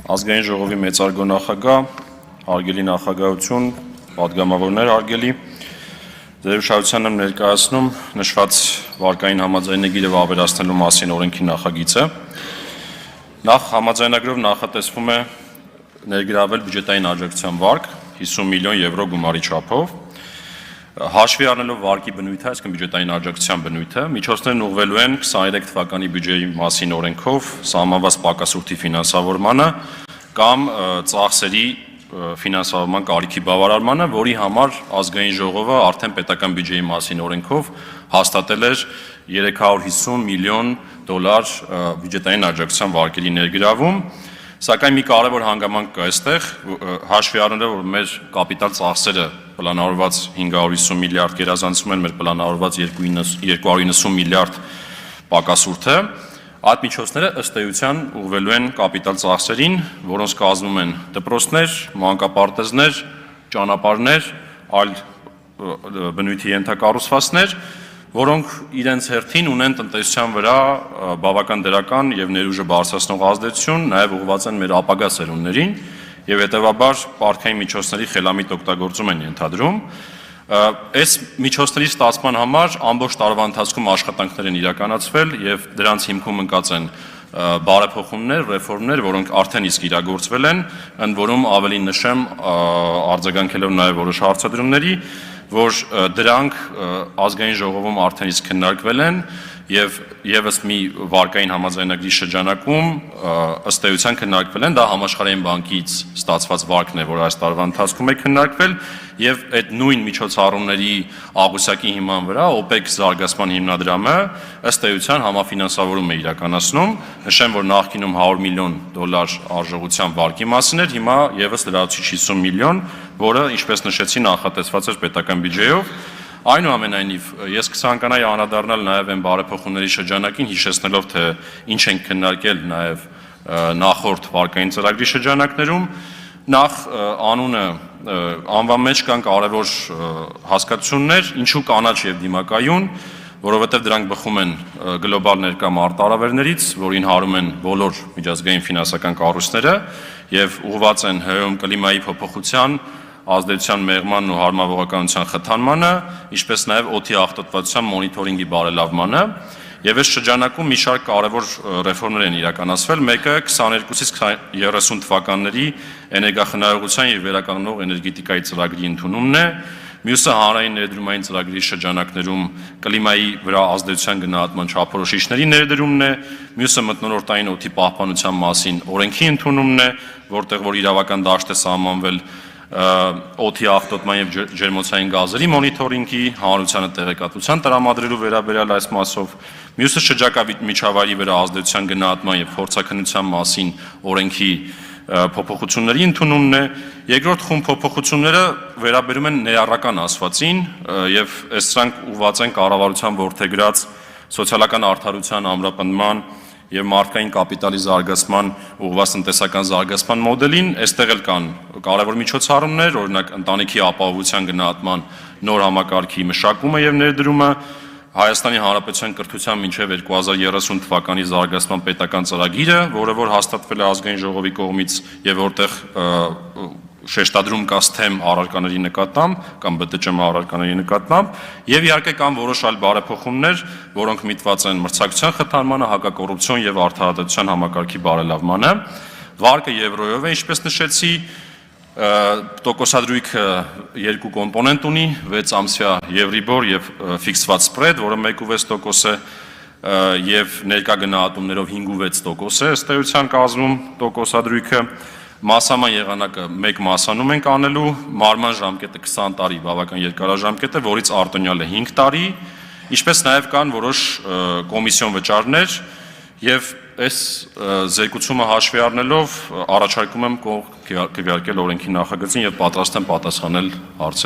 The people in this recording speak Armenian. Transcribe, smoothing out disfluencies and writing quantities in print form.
Ազգային ժողովի մեծարգո նախագահ, հարգելի նախագահություն, պատգամավորներ հարգելի, ձեր ուշադրությանը ներկայացնում նշված վարկային համաձայնագիրը վավերացնելու մասին օրենքի նախագիծը։ Նախ համաձայնագրով նախատեսվում է ներգրավել բյուջետային աջակցության վարկ 50 միլիոն եվրո գումարի չափով։ Հաշվի առնելով վարկի բնույթը, այսինքն բյուջետային աջակցության բնույթը, միջոցներն ուղղվելու են 23 թվականի բյուջեի մասին օրենքով սահմանված պակասուրդի ֆինանսավորմանը կամ ծախսերի ֆինանսավորման կարիքի բավարարմանը, որի համար ազգային ժողովը արդեն պետական բյուջեի մասին օրենքով հաստատել էր 350 միլիոն դոլար բյուջետային աջակցության վարկերի ներգրավում, սակայն մի կարևոր հանգամանք կա այստեղ, հաշվի առնելով, որ մեր կապիտալ ծախսերը պլանավորված 550 միլիարդ գերազանցում են մեր պլանավորված 290 միլիարդ պակասուրդը, այդ միջոցները ըստ էության ուղղվելու են կապիտալ ծախսերին, որոնց կազմում են դպրոցներ, մանկապարտեզներ, ճանապարհներ, այլ բնույթի ենթակառուցվածքներ, որոնք իրենց հերթին ունեն տնտեսության վրա բավական դրական եւ ներուժը բարձրացնող ազդեցություն, նաեւ ուղղված են մեր ապագա սերունդներին եւ հետեւաբար պարտքային միջոցների խելամիտ օգտագործում են ենթադրում։ Այս միջոցների ստացման համար ամբողջ տարվա ընթացքում աշխատանքներ են իրականացվել եւ դրանց հիմքում ընկած են բարեփոխումներ, ռեֆորմներ, որոնք արդեն իսկ իրագործվել են, ընդ որում ավելի նշեմ արձագանքելով նաեւ որոշ հարցադրումների, որ դրանք ազգային ժողովում արդեն իսկ քննարկվել են եւ եւս մի վարկային համաձայնագրի շրջանակում ըստ էության քննարկվել են, դա համաշխարհային բանկից ստացված վարկն է, որ այս տարվա ընթացքում է քննարկվել եւ այդ նույն միջոցառումների աղյուսակի հիման վրա OPEC զարգացման հիմնադրամը ըստ էության համաֆինանսավորում է իրականացնում, նշեմ, որ նախկինում 100 միլիոն դոլար արժողությամբ վարկի մասին էր, հիմա եւս լրացուցիչ 50 միլիոն, որը ինչպես նշեցի նախատեսված էր պետական բյուջեով։ Այնուամենայնիվ, ես կցանկանայի անդրադառնալ նաև այն բարեփոխումների շրջանակին, հիշեցնելով, թե ինչ են քննարկել նաև նախորդ վարկային ծրագրի շրջանակներում, նախ անունը անվան մեջ կան կարևոր հասկացություններ, ինչու կանաչ եւ դիմակայուն, որովհետեւ դրանք բխում են գլոբալ ներկա մարտահրավերներից, որին հարում են բոլոր միջազգային ֆինանսական կառույցները եւ ուղղված են ՀՀ-ում կլիմայի փոփոխության ազդեցության մեղմանն ու հարմարողականության խթանմանը, ինչպես նաև օդի աղտոտվածության մոնիթորինգի բարելավմանը, եւ այս շրջանակում մի շարք կարևոր ռեֆորմներ են իրականացվել, մեկը 22-ից 30 թվականների էներգախնայողության եւ վերականգնող էներգետիկայի ծրագրի ընդունումն է, մյուսը հանրային ներդրումային ծրագրի շրջանակներում կլիմայի վրա ազդեցության գնահատման չափորոշիչների ներդրումն է, մյուսը մթնոլորտային օդի պահպանության մասին օրենքի ընդունումն է, որտեղ որ իրավական դաշտ է սահմանվել օդի աղտոտման եւ ջերմոցային գազերի մոնիթորինգի, հանրությանը տեղեկատվության տրամադրելու վերաբերյալ այս մասով, մյուսը շրջակա միջավայրի վրա ազդեցության գնահատման եւ փորձաքննության մասին օրենքի փոփոխությունների ընդունումն է, երկրորդ խումբ փոփոխությունները վերաբերում են ներառական ասվածին եւ այս սրանք ուղղված են կառավարության որդեգրած սոցիալական արդարության ամրապնդման եւ մարդկային կապիտալի զարգացման ուղղված տնտեսական զարգացման մոդելին, այստեղ էլ կան կարևոր միջոցառումներ, օրինակ ընտանիքի ապահովության գնահատման նոր համակարգի մշակումը եւ ներդրումը, Հայաստանի Հանրապետության կրթության մինչև 2030 թվականի զարգացման պետական ծրագիրը, որը որ հաստատվել է ազգային ժողովի կողմից եւ որտեղ շեշտադրում կա STEM առարկաների նկատմամբ կամ ԲՏՃՄ առարկաների նկատմամբ եւ իհարկե կան որոշ այլ բարեփոխումներ, որոնք միտված են մրցակցության խթանմանը, հակակոռուպցիոն եւ արդարադատության համակարգի բարելավմանը։ Վարկը եվրոյով է, ինչպես նշեցի, տոկոսադրույքը երկու կոմպոնենտ ունի, 6 ամսյա Եվրիբոր եւ ֆիքսված սպրեդ, որը 1.6% է եւ ներկա գնահատումներով 5.6% է ըստ էության կազմում տոկոսադրույքը, մասսաման եղանակը 1 մասանում ենք անելու, մարման ժամկետը 20 տարի, բավական երկարաժամկետ է, որից արտոնյալը 5 տարի, ինչպես նաեւ կան որոշ կոմիսիոն վճարներ եւ այս զեկուցումը հաշվի առնելով առաջարկում եմ քվեարկել օրենքի նախագծին եւ պատրաստ եմ պատասխանել հարցերին։